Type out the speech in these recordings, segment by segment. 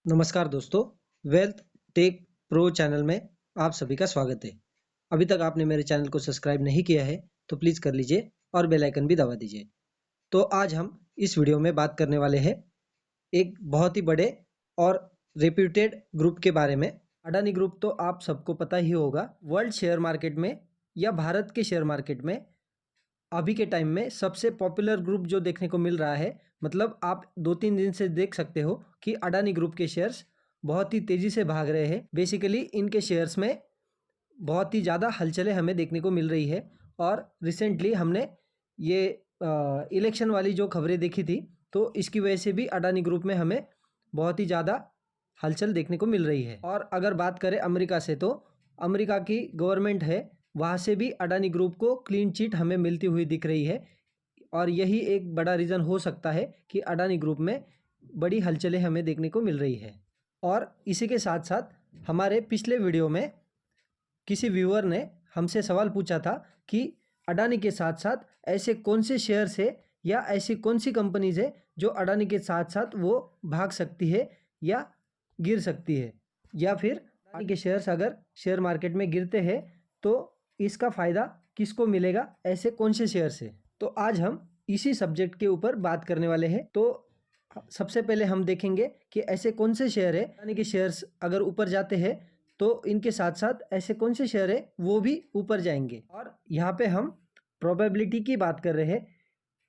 नमस्कार दोस्तों, wealth take pro channel में आप सभी का स्वागत है। अभी तक आपने मेरे चैनल को सब्सक्राइब नहीं किया है तो प्लीज़ कर लीजिए और बेल आइकन भी दबा दीजिए। तो आज हम इस वीडियो में बात करने वाले हैं एक बहुत ही बड़े और रेप्यूटेड ग्रुप के बारे में। अडानी ग्रुप तो आप सबको पता ही होगा, वर्ल्ड शेयर मार्केट में या भारत के शेयर मार्केट में अभी के टाइम में सबसे पॉपुलर ग्रुप जो देखने को मिल रहा है। मतलब आप 2-3 दिन से देख सकते हो कि अडानी ग्रुप के शेयर्स बहुत ही तेज़ी से भाग रहे हैं। बेसिकली इनके शेयर्स में बहुत ही ज़्यादा हलचलें हमें देखने को मिल रही है। और रिसेंटली हमने ये इलेक्शन वाली जो खबरें देखी थी, तो इसकी वजह से भी अडानी ग्रुप में हमें बहुत ही ज़्यादा हलचल देखने को मिल रही है। और अगर बात करें अमेरिका से, तो अमेरिका की गवर्नमेंट है, वहाँ से भी अडानी ग्रुप को क्लीन चिट हमें मिलती हुई दिख रही है। और यही एक बड़ा रीज़न हो सकता है कि अडानी ग्रुप में बड़ी हलचलें हमें देखने को मिल रही है। और इसी के साथ साथ हमारे पिछले वीडियो में किसी व्यूअर ने हमसे सवाल पूछा था कि अडानी के साथ साथ ऐसे कौन से शेयर्स है या ऐसी कौन सी कंपनीज है जो अडानी के साथ साथ वो भाग सकती है या गिर सकती है, या फिर अडानी के शेयर्स अगर शेयर मार्केट में गिरते हैं तो इसका फ़ायदा किसको मिलेगा, ऐसे कौन से शेयर्स है। तो आज हम इसी सब्जेक्ट के ऊपर बात करने वाले हैं। तो सबसे पहले हम देखेंगे कि ऐसे कौन से शेयर है, अडानी के शेयर्स अगर ऊपर जाते हैं तो इनके साथ साथ ऐसे कौन से शेयर है वो भी ऊपर जाएंगे। और यहाँ पे हम प्रोबेबिलिटी की बात कर रहे हैं,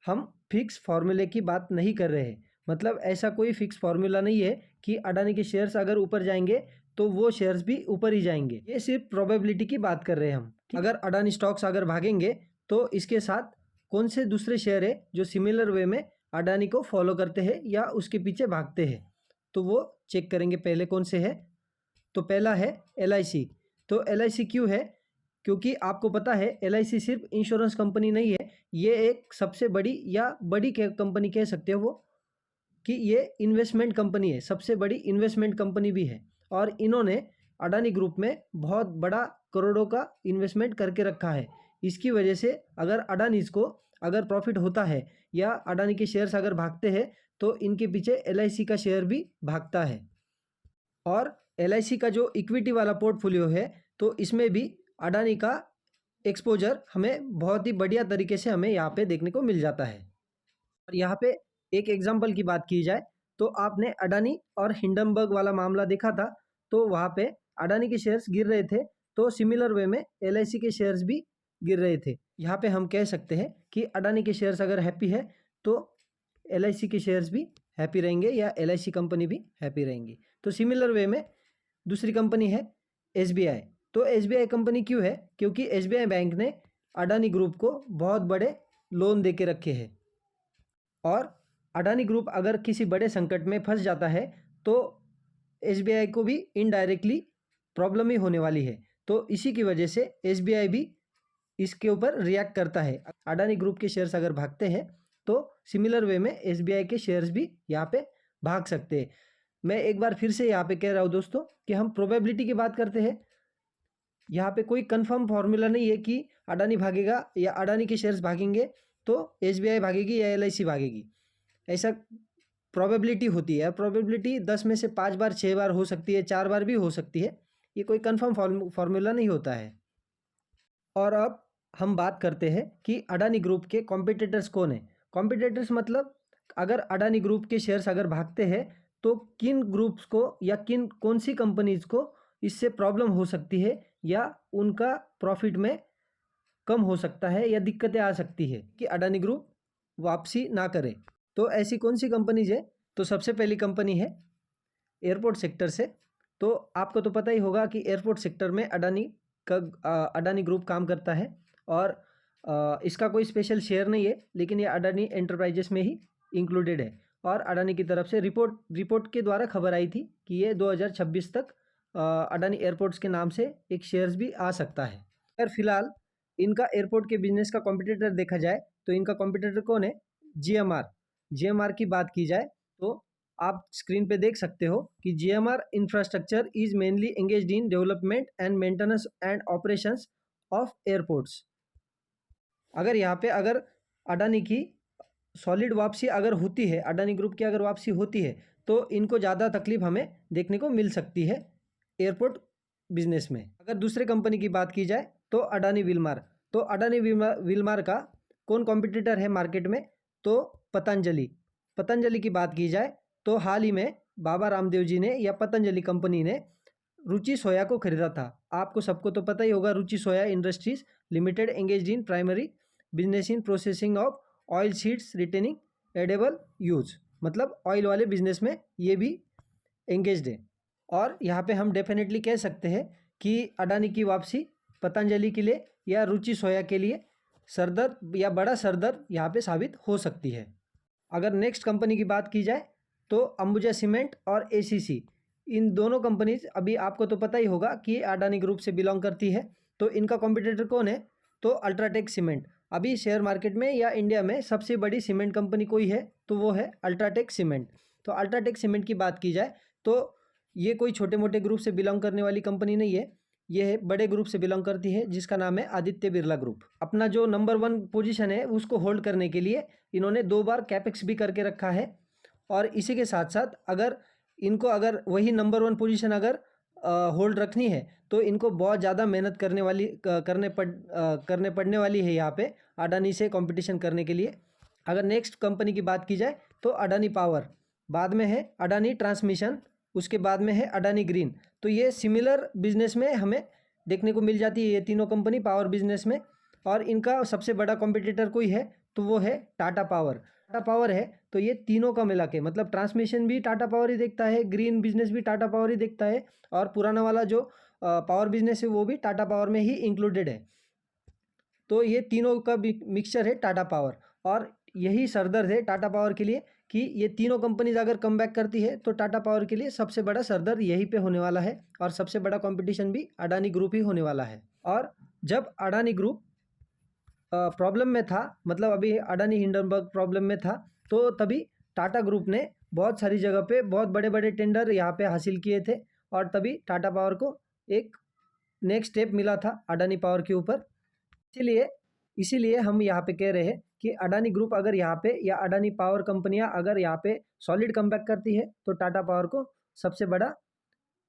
हम फिक्स फार्मूले की बात नहीं कर रहे हैं। मतलब ऐसा कोई फिक्स फार्मूला नहीं है कि अडानी के शेयर्स अगर ऊपर जाएंगे तो वो शेयर्स भी ऊपर ही जाएंगे। ये सिर्फ प्रोबेबिलिटी की बात कर रहे हैं हम। अगर अडानी स्टॉक्स अगर भागेंगे तो इसके साथ कौन से दूसरे शेयर है जो सिमिलर वे में अडानी को फॉलो करते हैं या उसके पीछे भागते हैं, तो वो चेक करेंगे पहले कौन से है। तो पहला है LIC। तो LIC क्यों है? क्योंकि आपको पता है LIC सिर्फ इंश्योरेंस कंपनी नहीं है, ये एक सबसे बड़ी या बड़ी कंपनी कह सकते हो वो, कि ये इन्वेस्टमेंट कंपनी है, सबसे बड़ी इन्वेस्टमेंट कंपनी भी है। और इन्होंने अडानी ग्रुप में बहुत बड़ा करोड़ों का इन्वेस्टमेंट करके रखा है। इसकी वजह से अगर अडानीज को अगर प्रॉफिट होता है या अडानी के शेयर्स अगर भागते हैं तो इनके पीछे LIC का शेयर भी भागता है। और LIC का जो इक्विटी वाला पोर्टफोलियो है तो इसमें भी अडानी का एक्सपोजर हमें बहुत ही बढ़िया तरीके से हमें यहाँ पे देखने को मिल जाता है। और यहाँ पे एक एग्जांपल की बात की जाए तो आपने अडानी और हिंडनबर्ग वाला मामला देखा था, तो वहाँ पे अडानी के शेयर्स गिर रहे थे तो सिमिलर वे में LIC के शेयर्स भी गिर रहे थे। यहाँ पे हम कह सकते हैं कि अडानी के शेयर्स अगर हैप्पी है तो LIC के शेयर्स भी हैप्पी रहेंगे या LIC कंपनी भी हैप्पी रहेंगी। तो सिमिलर वे में दूसरी कंपनी है SBI। तो SBI कंपनी क्यों है? क्योंकि SBI बैंक ने अडानी ग्रुप को बहुत बड़े लोन दे के रखे हैं। और अडानी ग्रुप अगर किसी बड़े संकट में फंस जाता है तो SBI को भी इनडायरेक्टली प्रॉब्लम ही होने वाली है। तो इसी की वजह से SBI भी इसके ऊपर रिएक्ट करता है। अडानी ग्रुप के शेयर्स अगर भागते हैं तो सिमिलर वे में SBI के शेयर्स भी यहाँ पे भाग सकते हैं। मैं एक बार फिर से यहाँ पे कह रहा हूँ दोस्तों कि हम प्रोबेबिलिटी की बात करते हैं। यहाँ पे कोई कंफर्म फॉर्मूला नहीं है कि अडानी भागेगा या अडानी के शेयर्स भागेंगे तो SBI भागेगी या LIC भागेगी। ऐसा प्रोबेबिलिटी होती है। प्रोबेबिलिटी 10 में से 5 बार 6 बार हो सकती है, 4 बार भी हो सकती है। ये कोई कंफर्म फार्मूला नहीं होता है। और अब हम बात करते हैं कि अडानी ग्रुप के कॉम्पिटिटर्स कौन है। कॉम्पिटिटर्स मतलब अगर अडानी ग्रुप के शेयर्स अगर भागते हैं तो किन ग्रुप्स को या कौन सी कंपनीज को इससे प्रॉब्लम हो सकती है या उनका प्रॉफिट में कम हो सकता है या दिक्कतें आ सकती है कि अडानी ग्रुप वापसी ना करे। तो ऐसी कौन सी कंपनीज है? तो सबसे पहली कंपनी है एयरपोर्ट सेक्टर से। तो आपको तो पता ही होगा कि एयरपोर्ट सेक्टर में अडानी ग्रुप काम करता है। और इसका कोई स्पेशल शेयर नहीं है, लेकिन ये अडानी एंटरप्राइजेस में ही इंक्लूडेड है। और अडानी की तरफ से रिपोर्ट के द्वारा खबर आई थी कि ये 2026 तक अडानी एयरपोर्ट्स के नाम से एक शेयर्स भी आ सकता है। अगर फिलहाल इनका एयरपोर्ट के बिजनेस का कॉम्पिटिटर देखा जाए तो इनका कॉम्पिटिटर कौन है? GMR की बात की जाए तो आप स्क्रीन पे देख सकते हो कि GMR infrastructure is mainly engaged in development and maintenance and operations of airports. अगर यहाँ पे अगर अडानी की सॉलिड वापसी अगर होती है, अडानी ग्रुप की अगर वापसी होती है तो इनको ज़्यादा तकलीफ हमें देखने को मिल सकती है एयरपोर्ट बिजनेस में। अगर दूसरे कंपनी की बात की जाए तो अडानी विलमार। तो अडानी विलमार का कौन कॉम्पिटिटर है मार्केट में, तो पतंजलि। पतंजलि की बात की जाए तो हाल ही में बाबा रामदेव जी ने या पतंजलि कंपनी ने रुचि सोया को खरीदा था। आपको सबको तो पता ही होगा, Ruchi Soya Industries Limited engaged in primary business in processing of oil seeds retaining edible use, मतलब ऑयल वाले बिजनेस में ये भी एंगेज्ड है। और यहाँ पे हम डेफिनेटली कह सकते हैं कि अडानी की वापसी पतंजलि के लिए या रुचि सोया के लिए सरदर्द या बड़ा सरदर्द यहाँ पे साबित हो सकती है। अगर नेक्स्ट कंपनी की बात की जाए तो अंबुजा सीमेंट और एसीसी, इन दोनों कंपनीज अभी आपको तो पता ही होगा कि अडानी ग्रुप से बिलोंग करती है। तो इनका कॉम्पिटिटर कौन है, तो अल्ट्राटेक सीमेंट। अभी शेयर मार्केट में या इंडिया में सबसे बड़ी सीमेंट कंपनी कोई है तो वो है अल्ट्राटेक सीमेंट। तो अल्ट्राटेक सीमेंट की बात की जाए तो ये कोई छोटे मोटे ग्रुप से बिलोंग करने वाली कंपनी नहीं है, ये है बड़े ग्रुप से बिलोंग करती है जिसका नाम है आदित्य बिरला ग्रुप। अपना जो नंबर 1 पोजीशन है उसको होल्ड करने के लिए इन्होंने 2 बार कैपेक्स भी करके रखा है। और इसी के साथ साथ अगर इनको अगर वही नंबर 1 पोजीशन अगर होल्ड रखनी है तो इनको बहुत ज़्यादा मेहनत करने पड़ने वाली है यहाँ पे अडानी से कंपटीशन करने के लिए। अगर नेक्स्ट कंपनी की बात की जाए तो अडानी पावर, बाद में है अडानी ट्रांसमिशन, उसके बाद में है अडानी ग्रीन। तो ये सिमिलर बिजनेस में हमें देखने को मिल जाती है ये तीनों कंपनी पावर बिजनेस में। और इनका सबसे बड़ा कॉम्पिटिटर कोई है तो वो है टाटा पावर। टाटा पावर है तो ये तीनों का मिला के, मतलब ट्रांसमिशन भी टाटा पावर ही देखता है, ग्रीन बिजनेस भी टाटा पावर ही देखता है, और पुराना वाला जो पावर बिजनेस है वो भी टाटा पावर में ही इंक्लूडेड है। तो ये तीनों का मिक्सचर है टाटा पावर। और यही सरदर्द है टाटा पावर के लिए कि ये तीनों कंपनीज अगर कम बैक करती है तो टाटा पावर के लिए सबसे बड़ा सरदर्द यहीं पे होने वाला है, और सबसे बड़ा कंपटीशन भी अडानी ग्रुप ही होने वाला है। और जब अडानी ग्रुप प्रॉब्लम में था, मतलब अभी अडानी हिंडनबर्ग प्रॉब्लम में था, तो तभी टाटा ग्रुप ने बहुत सारी जगह पे बहुत बड़े बड़े टेंडर यहाँ पे हासिल किए थे, और तभी टाटा पावर को एक नेक्स्ट स्टेप मिला था अडानी पावर के ऊपर। इसीलिए हम यहाँ पे कह रहे हैं कि अडानी ग्रुप अगर यहाँ पे या अडानी पावर कंपनियाँ अगर यहाँ पे सॉलिड कमबैक करती है तो टाटा पावर को सबसे बड़ा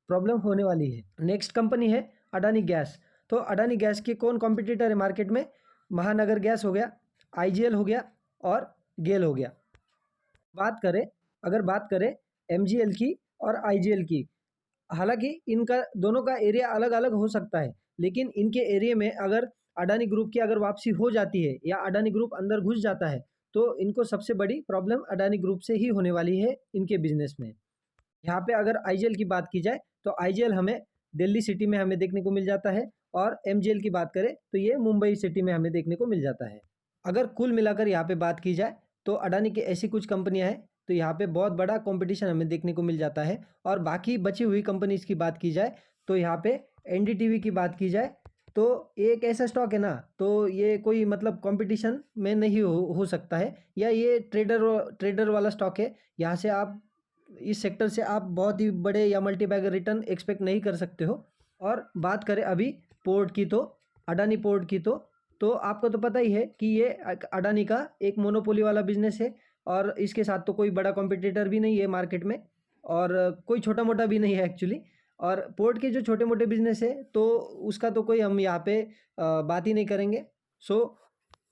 प्रॉब्लम होने वाली है। नेक्स्ट कंपनी है अडानी गैस। तो अडानी गैस के कौन कॉम्पिटिटर है मार्केट में, महानगर गैस हो गया, आईजीएल हो गया और गेल हो गया। अगर बात करें एमजीएल की और आईजीएल की, हालांकि इनका दोनों का एरिया अलग अलग हो सकता है, लेकिन इनके एरिया में अगर अडानी ग्रुप की अगर वापसी हो जाती है या अडानी ग्रुप अंदर घुस जाता है तो इनको सबसे बड़ी प्रॉब्लम अडानी ग्रुप से ही होने वाली है इनके बिजनेस में। यहाँ पे अगर आईजीएल की बात की जाए तो आईजीएल हमें दिल्ली सिटी में हमें देखने को मिल जाता है, और एमजीएल की बात करें तो ये मुंबई सिटी में हमें देखने को मिल जाता है। अगर कुल मिलाकर यहाँ पे बात की जाए तो अडानी की ऐसी कुछ कंपनियां हैं तो यहाँ पे बहुत बड़ा कंपटीशन हमें देखने को मिल जाता है। और बाकी बची हुई कंपनीज की बात की जाए तो यहाँ पे एनडीटीवी की बात की जाए तो एक ऐसा स्टॉक है ना, तो ये कोई मतलब कंपटीशन में नहीं हो सकता है, या ये ट्रेडर वाला स्टॉक है। यहाँ से आप इस सेक्टर से आप बहुत ही बड़े या मल्टी बैगर रिटर्न एक्सपेक्ट नहीं कर सकते हो। और बात करें अभी पोर्ट की, तो अडानी पोर्ट की, तो आपको तो पता ही है कि ये अडानी का एक मोनोपोली वाला बिजनेस है, और इसके साथ तो कोई बड़ा कॉम्पिटिटर भी नहीं है मार्केट में, और कोई छोटा मोटा भी नहीं है एक्चुअली। और पोर्ट के जो छोटे मोटे बिजनेस है तो उसका तो कोई हम यहाँ पे बात ही नहीं करेंगे। सो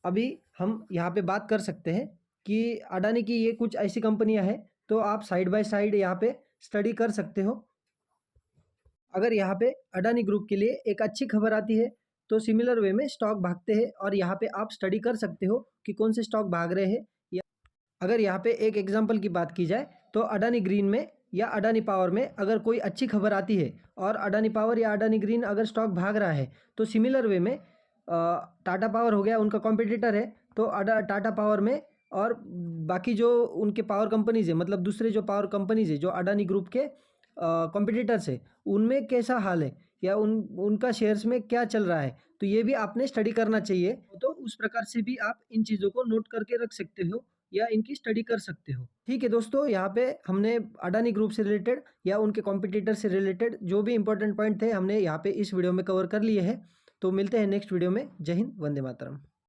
अभी हम यहाँ पे बात कर सकते हैं कि अडानी की ये कुछ ऐसी कंपनियां हैं, तो आप साइड बाय साइड यहाँ पे स्टडी कर सकते हो। अगर यहाँ पे अडानी ग्रुप के लिए एक अच्छी खबर आती है तो सिमिलर वे में स्टॉक भागते हैं, और यहाँ पे आप स्टडी कर सकते हो कि कौन से स्टॉक भाग रहे हैं। या अगर यहाँ पे एक एग्जांपल की बात की जाए तो अडानी ग्रीन में या अडानी पावर में अगर कोई अच्छी खबर आती है और अडानी पावर या अडानी ग्रीन अगर स्टॉक भाग रहा है तो सिमिलर वे में टाटा पावर हो गया उनका कॉम्पिटिटर है, तो टाटा पावर में और बाकी जो उनके पावर कंपनीज है, मतलब दूसरे जो पावर कंपनीज है जो अडानी ग्रुप के कॉम्पिटिटर्स है, उनमें कैसा हाल है या उनका शेयर्स में क्या चल रहा है, तो ये भी आपने स्टडी करना चाहिए। तो उस प्रकार से भी आप इन चीज़ों को नोट करके रख सकते हो या इनकी स्टडी कर सकते हो। ठीक है दोस्तों, यहाँ पे हमने अडानी ग्रुप से रिलेटेड या उनके कॉम्पिटिटर से रिलेटेड जो भी इंपॉर्टेंट पॉइंट थे हमने यहाँ पे इस वीडियो में कवर कर लिए हैं। तो मिलते हैं नेक्स्ट वीडियो में। जय हिंद, वंदे मातरम।